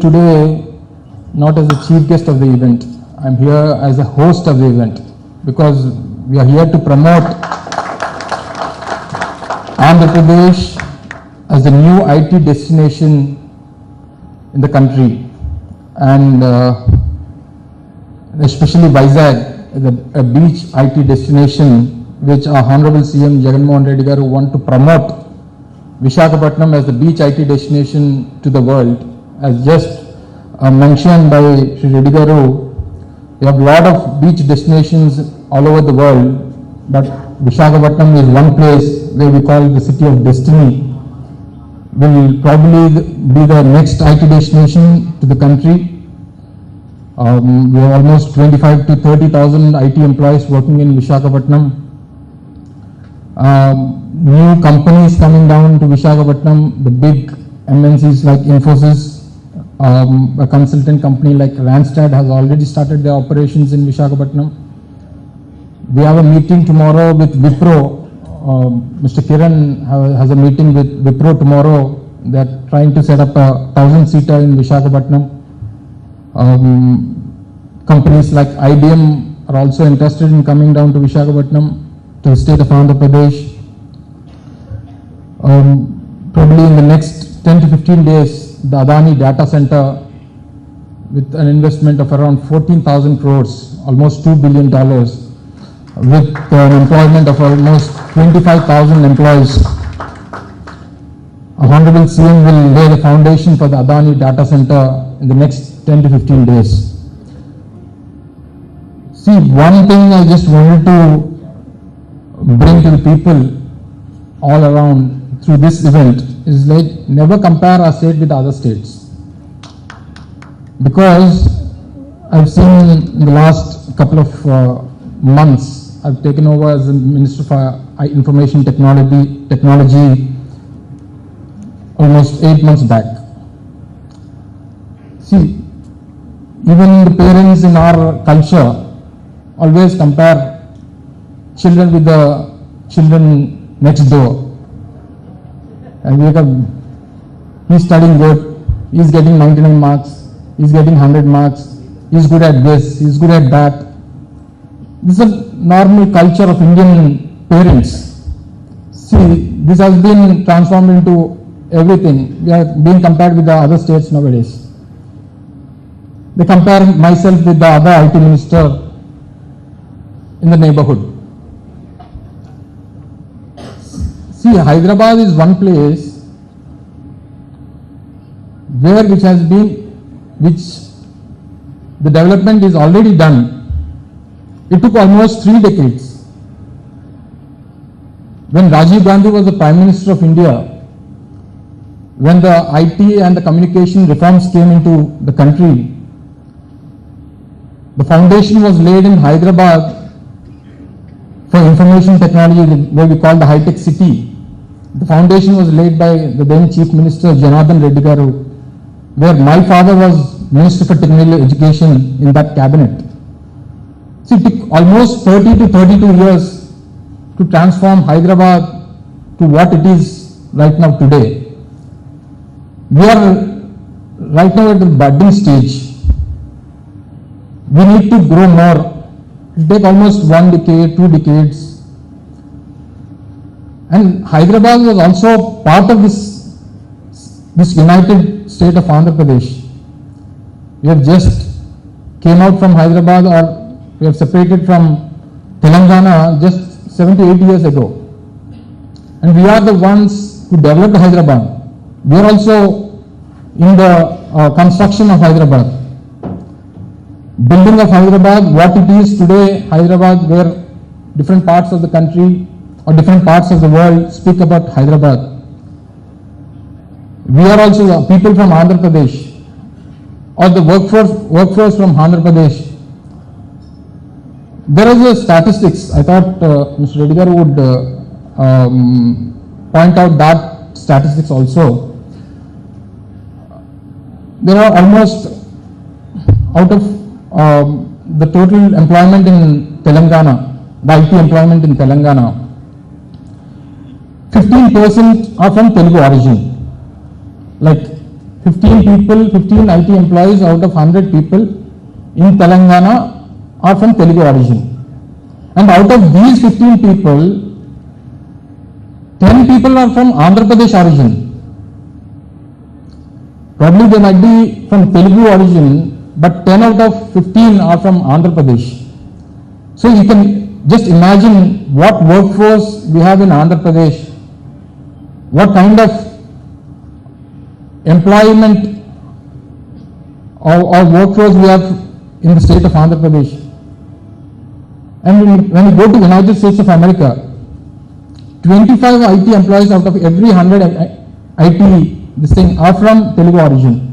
Today, not as the chief guest of the event, I'm here as a host of the event because we are here to promote Andhra Pradesh as the new IT destination in the country, and especially Vizag, a beach IT destination which our Honorable CM Jagan Mohan Reddy garu want to promote Visakhapatnam as the beach IT destination to the world. As just mentioned by Shri Reddy garu, we have a lot of beach destinations all over the world, but Visakhapatnam is one place where we call the city of destiny. Will probably be the next IT destination to the country. We have almost 25 to 30,000 IT employees working in Visakhapatnam. New companies coming down to Visakhapatnam, the big MNCs like Infosys, a consultant company like Randstad has already started their operations in Visakhapatnam. We have a meeting tomorrow with Wipro. Mr. Kiran has a meeting with Wipro tomorrow. They're trying to set up a 1,000-seater in Visakhapatnam. Companies like IBM are also interested in coming down to Visakhapatnam, to the state of Andhra Pradesh. Probably in the next 10 to 15 days, the Adani data center with an investment of around 14,000 crores, almost $2 billion, with an employment of almost 25,000 employees. Honorable CM will lay the foundation for the Adani data center in the next 10 to 15 days. See, one thing I just wanted to bring to the people all around through this event is like, never compare our state with other states. Because I've seen in the last couple of months, I've taken over as the Minister for Information Technology almost 8 months back. See, even the parents in our culture always compare children with the children next door. And he's studying good, he's getting 99 marks, he's getting 100 marks, he's good at this, he's good at that. This is a normal culture of Indian parents. See, this has been transformed into everything. We are being compared with the other states nowadays. They compare myself with the other IT minister in the neighborhood. See, Hyderabad is one place which the development is already done. It took almost 3 decades. When Rajiv Gandhi was the Prime Minister of India, when the IT and the communication reforms came into the country, the foundation was laid in Hyderabad for information technology, where we call the high-tech city. The foundation was laid by the then Chief Minister Janardhan Reddy garu, where my father was Minister for Technical Education in that cabinet. See, it took almost 30 to 32 years to transform Hyderabad to what it is right now today. We are right now at the budding stage. We need to grow more. It will take almost 1 decade, 2 decades. And Hyderabad was also part of this united state of Andhra Pradesh. We have just came out from Hyderabad, or we have separated from Telangana just 7 to 8 years ago. And we are the ones who developed Hyderabad. We are also in the construction of Hyderabad. Building of Hyderabad, what it is today, Hyderabad, where different parts of the country or different parts of the world speak about Hyderabad. We are also people from Andhra Pradesh, or the workforce from Andhra Pradesh. There is a statistics. I thought Mr. Reddy garu would point out that statistics also. There are almost, out of the total employment in Telangana, the IT employment in Telangana, 15% are from Telugu origin. Like 15 people, 15 IT employees out of 100 people in Telangana are from Telugu origin. And out of these 15 people, 10 people are from Andhra Pradesh origin. Probably they might be from Telugu origin, but 10 out of 15 are from Andhra Pradesh. So you can just imagine what workforce we have in Andhra Pradesh, what kind of employment or workforce we have in the state of Andhra Pradesh. And when you go to the United States of America, 25 IT employees out of every 100 IT this thing are from Telugu origin.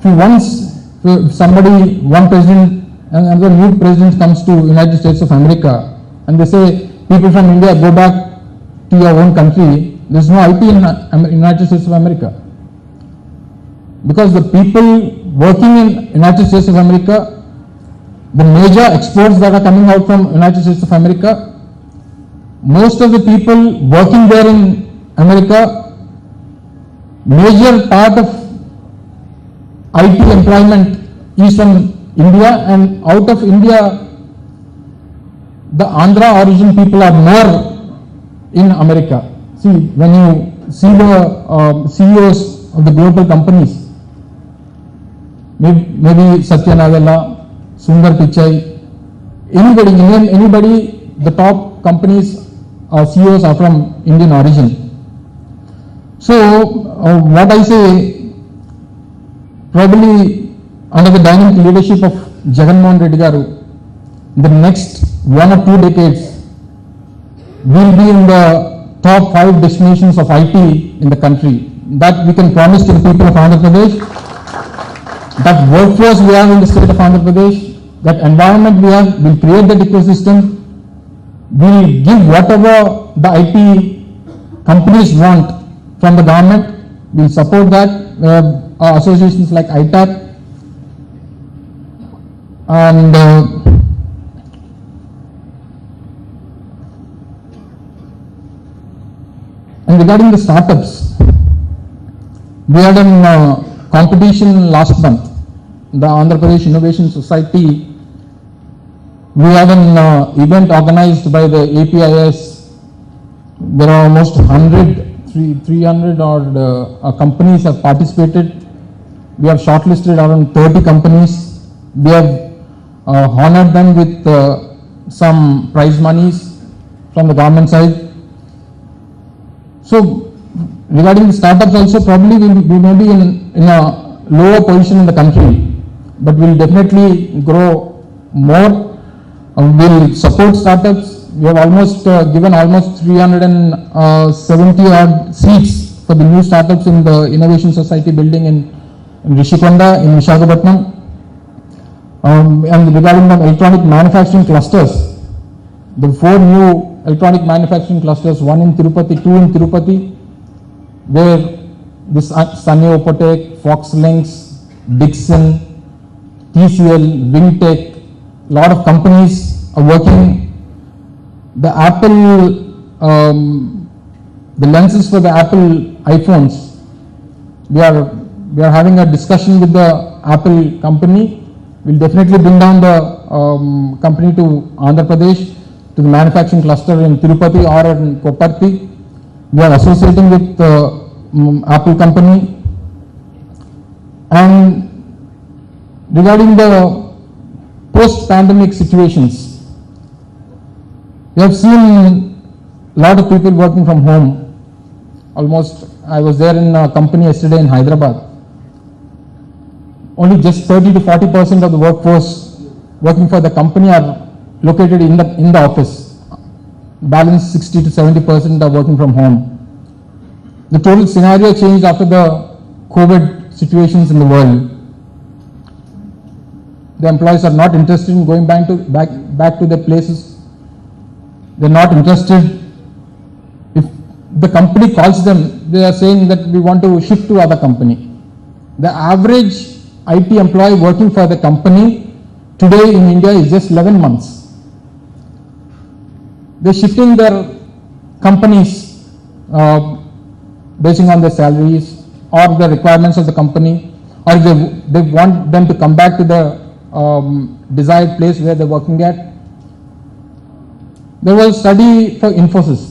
If somebody, one president and another new president comes to United States of America and they say, people from India, go back to your own country, there is no IT in United States of America. Because the people working in United States of America, the major exports that are coming out from United States of America, most of the people working there in America, major part of IT employment is from India, and out of India, the Andhra origin people are more in America. See, when you see the CEOs of the global companies, maybe Satya Nadella, Sundar Pichai, anybody, the top companies CEOs are from Indian origin. So what I say, probably under the dynamic leadership of Jagannath Reddy Garu, the next 1 or 2 decades will be in the top 5 destinations of IT in the country. That we can promise to the people of Andhra Pradesh. That workforce we have in the state of Andhra Pradesh, that environment we have, will create that ecosystem, will give whatever the IT companies want from the government, will support that. Associations like ITAC and regarding the startups, we had a competition last month, the Andhra Pradesh Innovation Society. We had an event organized by the APIS. There are almost 300 odd companies have participated. We have shortlisted around 30 companies. We have honored them with some prize monies from the government side. So regarding the startups also, probably we may be in a lower position in the country, but we will definitely grow more. We will support startups. We have almost given almost 370 odd seats for the new startups in the Innovation Society building in Rishikonda, in Visakhapatnam. And regarding the electronic manufacturing clusters, the 4 new electronic manufacturing clusters, 1 in Tirupati, 2 in Tirupati, where this Sunny Opotech, Foxlinks, Dixon, TCL, Wingtech, lot of companies are working. The Apple, the lenses for the Apple iPhones, we are having a discussion with the Apple company. We'll definitely bring down the company to Andhra Pradesh, to the manufacturing cluster in Tirupati or in Koparthi. We are associating with Apple company. And regarding the post-pandemic situations, we have seen a lot of people working from home. Almost, I was there in a company yesterday in Hyderabad. Only just 30 to 40% of the workforce working for the company are located in the office. Balance 60 to 70% are working from home. The total scenario changed after the COVID situations in the world. The employees are not interested in going back to their places. They're not interested. If the company calls them, they are saying that we want to shift to other company. The average IT employee working for the company today in India is just 11 months. They're shifting their companies basing on their salaries or the requirements of the company, or they want them to come back to the desired place where they're working at. There was a study for Infosys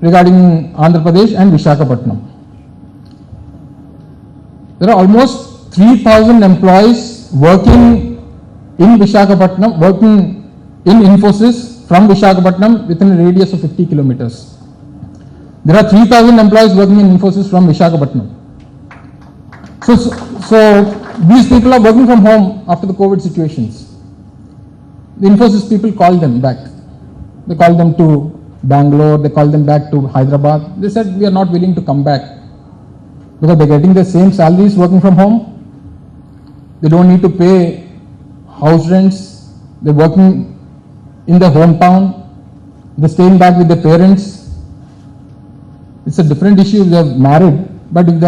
regarding Andhra Pradesh and Visakhapatnam. There are almost 3,000 employees working in Visakhapatnam, working in Infosys from Visakhapatnam within a radius of 50 kilometers. There are 3,000 employees working in Infosys from Visakhapatnam. So these people are working from home after the COVID situations. The Infosys people called them back. They called them to Bangalore, they called them back to Hyderabad. They said, we are not willing to come back because they're getting the same salaries working from home. They don't need to pay house rents. They're working in their hometown. They're staying back with their parents. It's a different issue if they're married, but if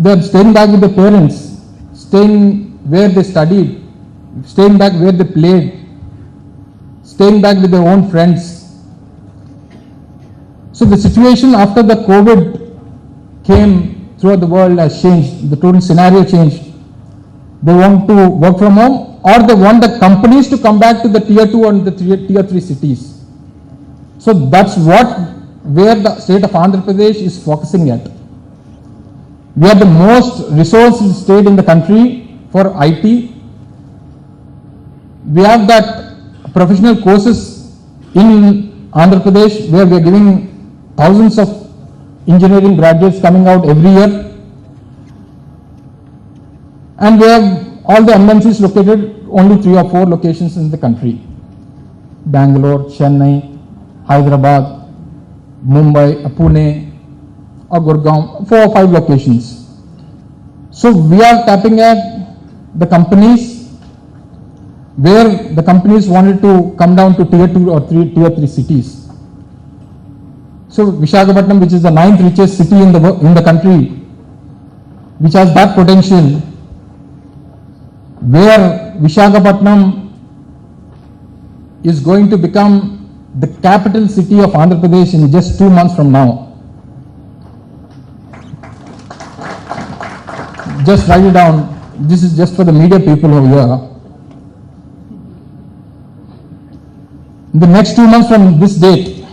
they're staying back with their parents, staying where they studied, staying back where they played, staying back with their own friends. So the situation after the COVID came throughout the world has changed. The total scenario changed. They want to work from home, or they want the companies to come back to the tier 2 and the tier 3 cities. So that's where the state of Andhra Pradesh is focusing at. We are the most resourced state in the country for IT. We have that professional courses in Andhra Pradesh where we are giving thousands of engineering graduates coming out every year. And we have all the MNCs located only 3 or 4 locations in the country. Bangalore, Chennai, Hyderabad, Mumbai, Pune, or Gurgaon, 4 or 5 locations. So we are tapping at the companies where the companies wanted to come down to tier 2 or tier 3 cities. So Visakhapatnam, which is the 9th richest city in the country, which has that potential, where Visakhapatnam is going to become the capital city of Andhra Pradesh in just 2 months from now. Just write it down. This is just for the media people over here. In the next 2 months from this date,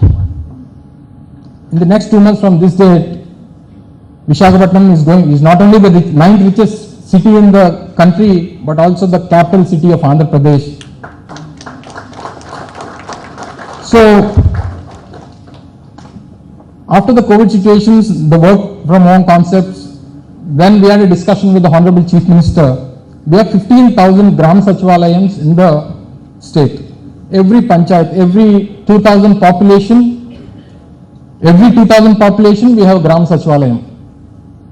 Visakhapatnam is not only the 9th richest city in the country, but also the capital city of Andhra Pradesh. So, after the COVID situations, the work from home concepts, when we had a discussion with the Honorable Chief Minister, we have 15,000 Gram Sachivalayams in the state. Every panchayat, every 2,000 population, we have Gram Sachivalayam,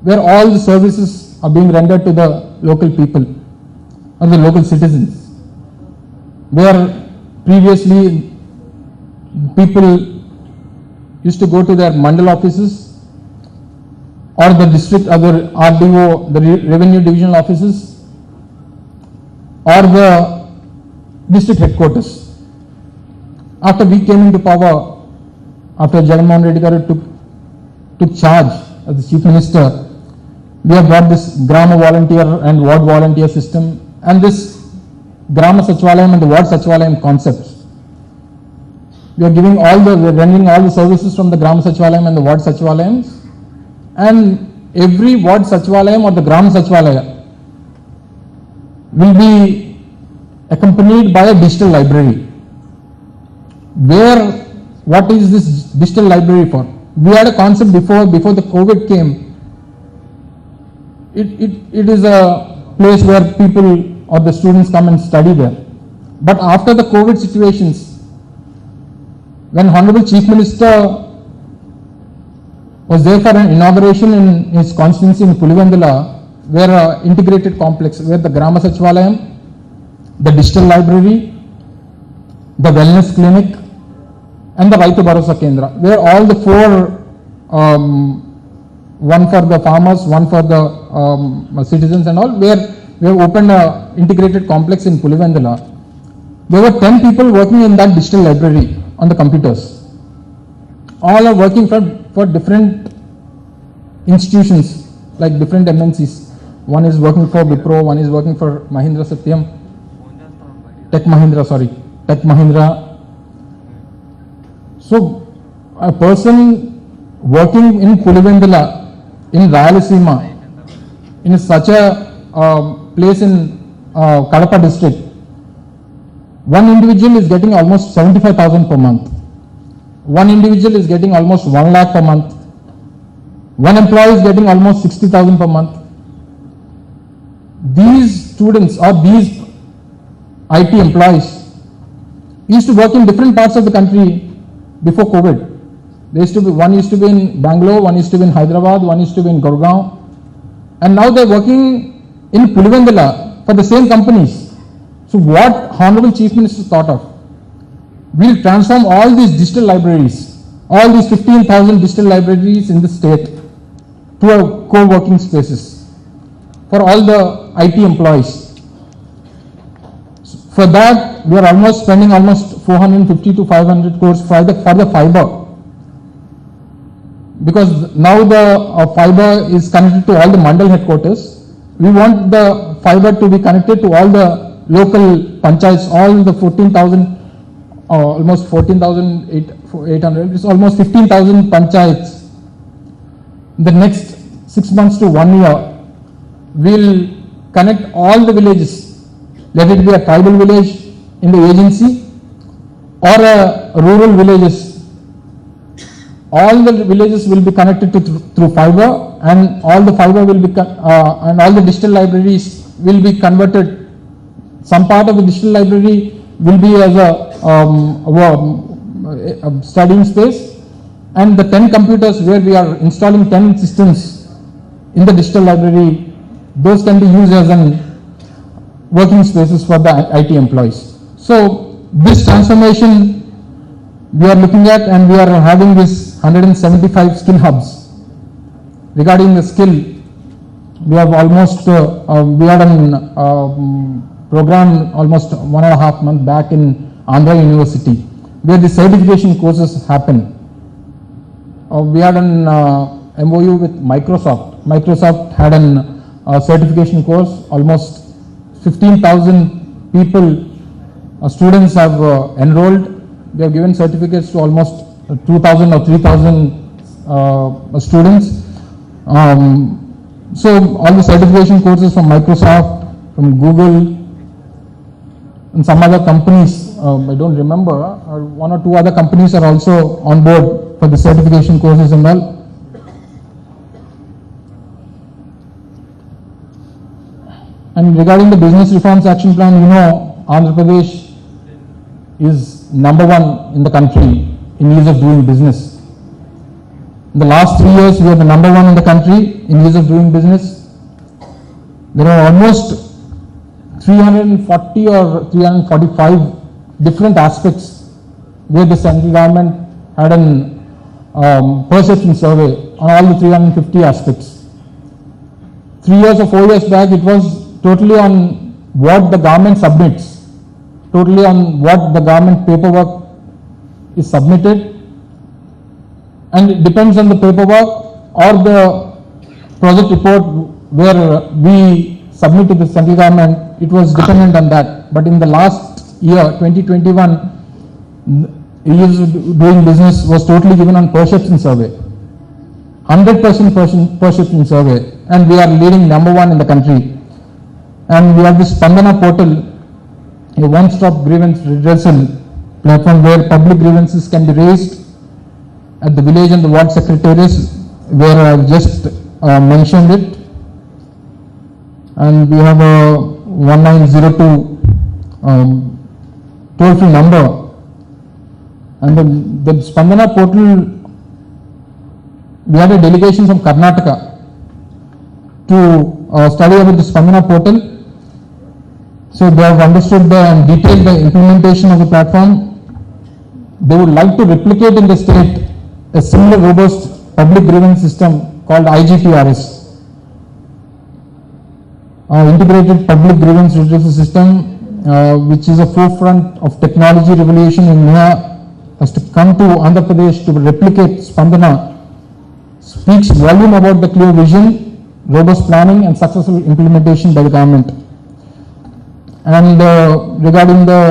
where all the services are being rendered to the local people or the local citizens. Where previously people used to go to their mandal offices or the district, or the RDO, the revenue divisional offices, or the district headquarters. After we came into power, after Jagannath Reddy Garu took charge as the Chief Minister, we have brought this Grama volunteer and ward volunteer system and this Grama Sachivalayam and the ward Sachivalayam concepts. We are rendering all the services from the Grama Sachivalayam and the ward Sachivalayams, and every ward Sachivalayam or the Grama Sachivalaya will be accompanied by a digital library. What is this digital library for? We had a concept before the COVID came. It is a place where people or the students come and study there. But after the COVID situations, when Honorable Chief Minister was there for an inauguration in his constituency in Pulivandala, where an integrated complex, where the Grama Sachivalayam, the digital library, the wellness clinic, and the Raitu Bharosa Kendra, where all the 4, one for the farmers, one for the citizens and all, where we have opened an integrated complex in Pulivandala. There were 10 people working in that digital library on the computers. all are working for different institutions, like different MNCs. One is working for Wipro, one is working for Mahindra Satyam, Tech Mahindra. So a person working in Pulivendula, in Rayalaseema, in such a place in Kadapa district, one individual is getting almost 75,000 per month. One individual is getting almost 1 lakh per month. One employee is getting almost 60,000 per month. These students or these IT employees used to work in different parts of the country before COVID. One used to be in Bangalore, one used to be in Hyderabad, one used to be in Gurgaon, and now they're working in Pulivendula for the same companies. So what Honorable Chief Minister thought of? We'll transform all these digital libraries, all these 15,000 digital libraries in the state to a co-working spaces for all the IT employees. For that, we are almost spending almost 450 to 500 crores for the fiber. Because now the fiber is connected to all the mandal headquarters. We want the fiber to be connected to all the local panchayats, all the 14,000, almost 14,800, it's almost 15,000 panchayats. The next 6 months to 1 year, we'll connect all the villages, let it be a tribal village in the agency or a rural villages. All the villages will be connected through fiber, and all the fiber will be and all the digital libraries will be converted. Some part of the digital library will be as a studying space, and the 10 computers where we are installing 10 systems in the digital library, those can be used as an working spaces for the IT employees. So this transformation we are looking at, and we are having this 175 skill hubs. Regarding the skill, we have almost we had an program almost 1.5 months back in Andhra University, where the certification courses happen. We had an MOU with Microsoft. Microsoft had an certification course. Almost 15,000 people, students have enrolled. We have given certificates to almost 2,000 or 3,000 students. So all the certification courses from Microsoft, from Google, and some other companies, I don't remember, one or two other companies are also on board for the certification courses and all. And regarding the Business Reforms Action Plan, you know, Andhra Pradesh is #1 in the country in ease of doing business. In the last 3 years, we are the #1 in the country in ease of doing business. There are almost 340 or 345 different aspects where the central government had an perception survey on all the 350 aspects. 3 years or 4 years back, it was totally on what the government submits, totally on what the government paperwork is submitted, and it depends on the paperwork or the project report where we submit to the central government. It was dependent on that. But in the last year, 2021, ease of doing business was totally given on perception survey, 100% perception survey, and we are leading #1 in the country. And we have this Spandana portal, a one-stop grievance redressal platform where public grievances can be raised at the village and the ward secretaries, where I have just mentioned it. And we have a 1902 toll-free number. And the Spandana portal, we had a delegation from Karnataka to study about the Spandana portal. So they have understood and detailed the implementation of the platform. They would like to replicate in the state a similar robust public grievance system called IGPRS, Integrated Public Grievance Redressal System, which is a forefront of technology revolution in India has to come to Andhra Pradesh to replicate Spandana speaks volume about the clear vision, robust planning and successful implementation by the government. And regarding the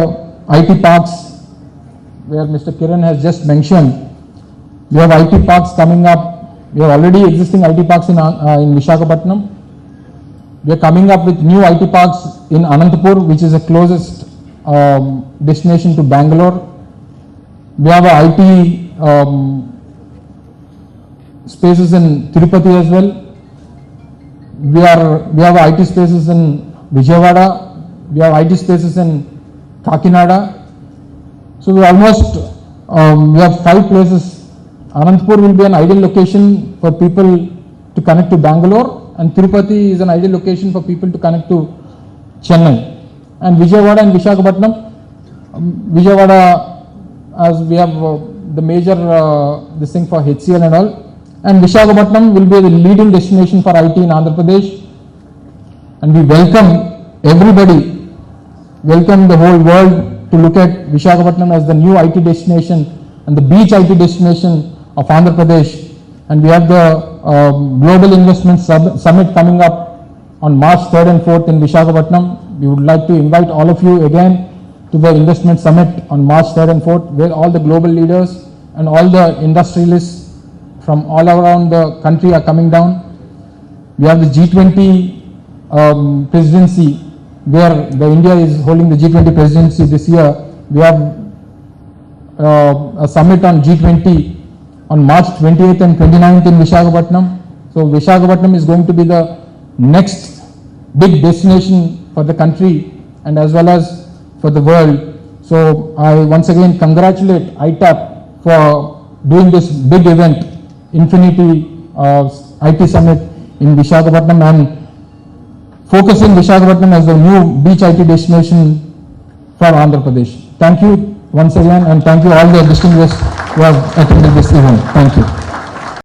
IT parks, where Mr. Kiran has just mentioned, we have IT parks coming up. We have already existing IT parks in Visakhapatnam. We are coming up with new IT parks in Anantapur, which is the closest destination to Bangalore. We have IT spaces in Tirupati as well. We have IT spaces in Vijayawada. We have IT spaces in Kakinada. So we almost we have 5 places. Anantapur will be an ideal location for people to connect to Bangalore, and Tirupati is an ideal location for people to connect to Chennai. And Vijayawada and Visakhapatnam, Vijayawada, as we have the major this thing for HCL and all, and Visakhapatnam will be the leading destination for IT in Andhra Pradesh. And we welcome everybody, welcome the whole world to look at Visakhapatnam as the new IT destination and the beach IT destination of Andhra Pradesh. And we have the Global Investment Summit coming up on March 3rd and 4th in Visakhapatnam. We would like to invite all of you again to the Investment Summit on March 3rd and 4th, where all the global leaders and all the industrialists from all around the country are coming down. We have the G20 presidency, where India is holding the G20 presidency this year. We have a summit on G20 on March 28th and 29th in Visakhapatnam. So Visakhapatnam is going to be the next big destination for the country and as well as for the world. So I once again congratulate ITAP for doing this big event, Infinity IT Summit in Visakhapatnam, and focusing Visakhapatnam as the new beach IT destination for Andhra Pradesh. Thank you once again, and thank you all the distinguished who have attended this event. Thank you.